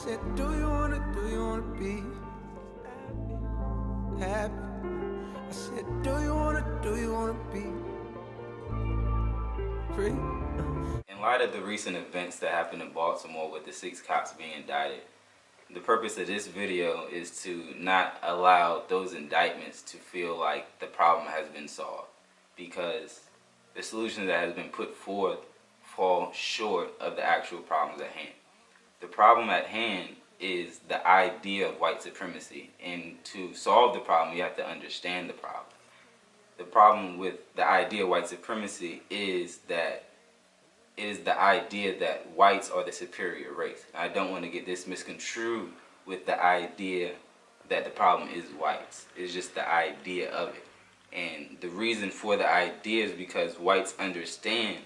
said, do you wanna be happy? I said, do you wanna be free? In light of the recent events that happened in Baltimore with the 6 cops being indicted, the purpose of this video is to not allow those indictments to feel like the problem has been solved, because the solutions that has been put forth fall short of the actual problems at hand. The problem at hand is the idea of white supremacy, and to solve the problem you have to understand the problem. The problem with the idea of white supremacy is that it is the idea that whites are the superior race. I don't want to get this misconstrued with the idea that the problem is whites. It's just the idea of it. And the reason for the idea is because whites understand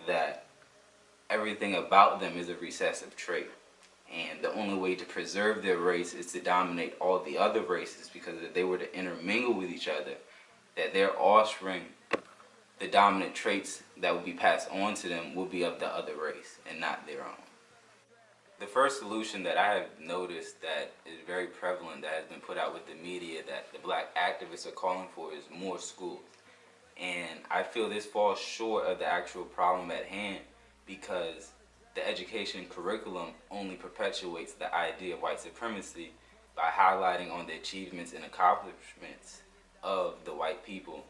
that everything about them is a recessive trait. And the only way to preserve their race is to dominate all the other races, because if they were to intermingle with each other, that their offspring, the dominant traits that will be passed on to them will be of the other race and not their own. The first solution that I have noticed that is very prevalent, that has been put out with the media, that the black activists are calling for, is more schools. And I feel this falls short of the actual problem at hand, because the education curriculum only perpetuates the idea of white supremacy by highlighting on the achievements and accomplishments of the white people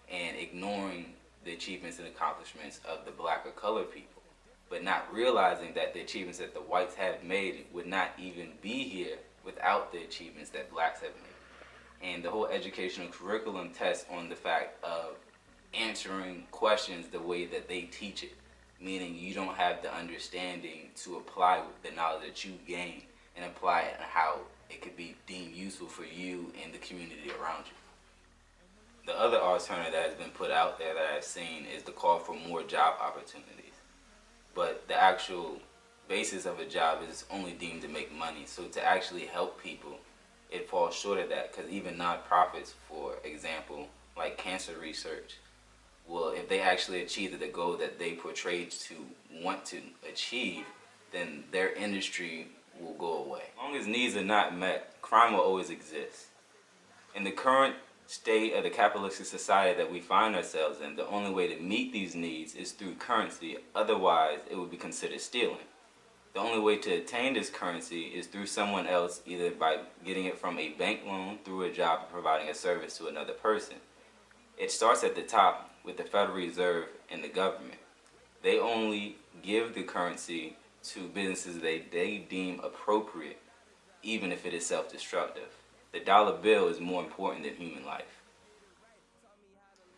and ignoring the achievements and accomplishments of the black or colored people, but not realizing that the achievements that the whites have made would not even be here without the achievements that blacks have made. And the whole educational curriculum tests on the fact of answering questions the way that they teach it, meaning you don't have the understanding to apply the knowledge that you gain and apply it and how it could be deemed useful for you and the community around you. The other alternative that has been put out there that I've seen is the call for more job opportunities. But the actual basis of a job is only deemed to make money. So to actually help people, it falls short of that, because even nonprofits, for example, like cancer research, well, if they actually achieve the goal that they portrayed to want to achieve, then their industry will go away. As long as needs are not met, crime will always exist. In the current state of the capitalistic society that we find ourselves in, the only way to meet these needs is through currency. Otherwise, it would be considered stealing. The only way to attain this currency is through someone else, either by getting it from a bank loan, through a job, or providing a service to another person. It starts at the top with the Federal Reserve and the government. They only give the currency to businesses they deem appropriate, even if it is self-destructive. The dollar bill is more important than human life.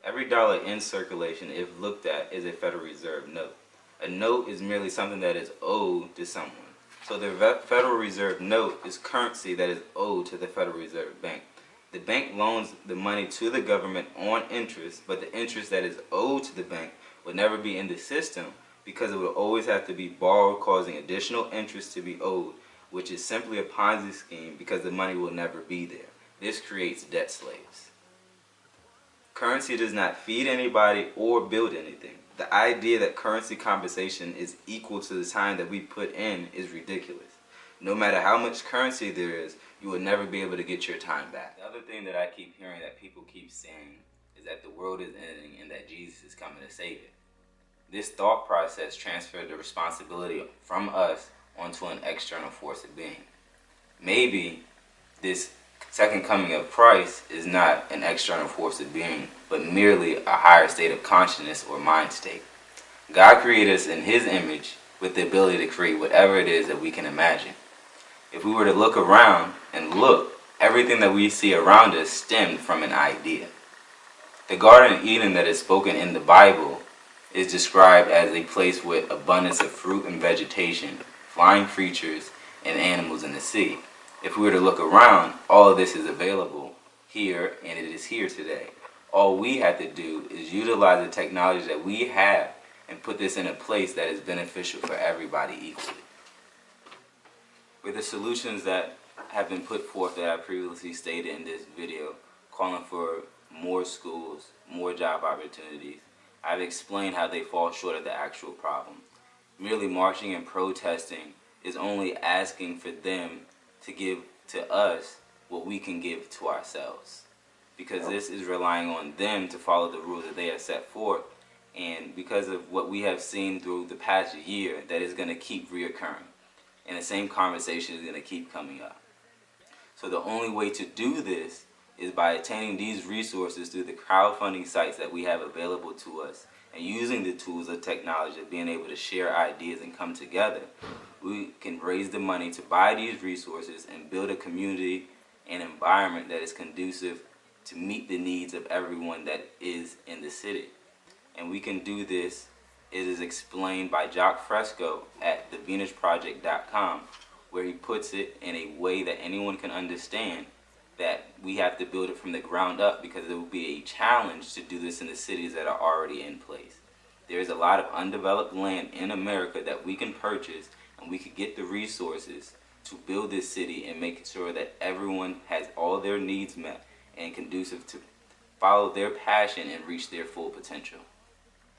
Every dollar in circulation, if looked at, is a Federal Reserve note. A note is merely something that is owed to someone. So the Federal Reserve note is currency that is owed to the Federal Reserve Bank. The bank loans the money to the government on interest, but the interest that is owed to the bank will never be in the system, because it will always have to be borrowed, causing additional interest to be owed, which is simply a Ponzi scheme, because the money will never be there. This creates debt slaves. Currency does not feed anybody or build anything. The idea that currency compensation is equal to the time that we put in is ridiculous. No matter how much currency there is, you will never be able to get your time back. The other thing that I keep hearing that people keep saying is that the world is ending and that Jesus is coming to save it. This thought process transferred the responsibility from us onto an external force of being. Maybe this second coming of Christ is not an external force of being, but merely a higher state of consciousness or mind state. God created us in His image with the ability to create whatever it is that we can imagine. If we were to look around and look, everything that we see around us stemmed from an idea. The Garden of Eden that is spoken in the Bible is described as a place with abundance of fruit and vegetation, flying creatures, and animals in the sea. If we were to look around, all of this is available here, and it is here today. All we have to do is utilize the technology that we have and put this in a place that is beneficial for everybody equally. With the solutions that have been put forth that I previously stated in this video, calling for more schools, more job opportunities, I've explained how they fall short of the actual problem. Merely marching and protesting is only asking for them to give to us what we can give to ourselves. Because this is relying on them to follow the rules that they have set forth. And because of what we have seen through the past year, that is going to keep reoccurring. And the same conversation is going to keep coming up. So the only way to do this is by attaining these resources through the crowdfunding sites that we have available to us, and using the tools of technology of being able to share ideas and come together. We can raise the money to buy these resources and build a community and environment that is conducive to meet the needs of everyone that is in the city. And we can do this. It is explained by Jock Fresco at thevenusproject.com, where he puts it in a way that anyone can understand, that we have to build it from the ground up, because it will be a challenge to do this in the cities that are already in place. There is a lot of undeveloped land in America that we can purchase, and we could get the resources to build this city and make sure that everyone has all their needs met and conducive to follow their passion and reach their full potential.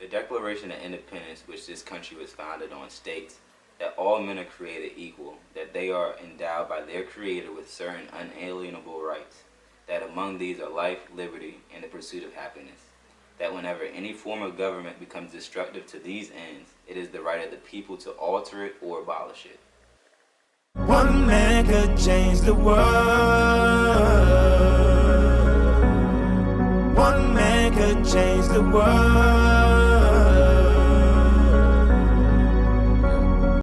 The Declaration of Independence, which this country was founded on, states that all men are created equal, that they are endowed by their Creator with certain unalienable rights, that among these are life, liberty, and the pursuit of happiness, that whenever any form of government becomes destructive to these ends, it is the right of the people to alter it or abolish it. One man could change the world. One man could change the world.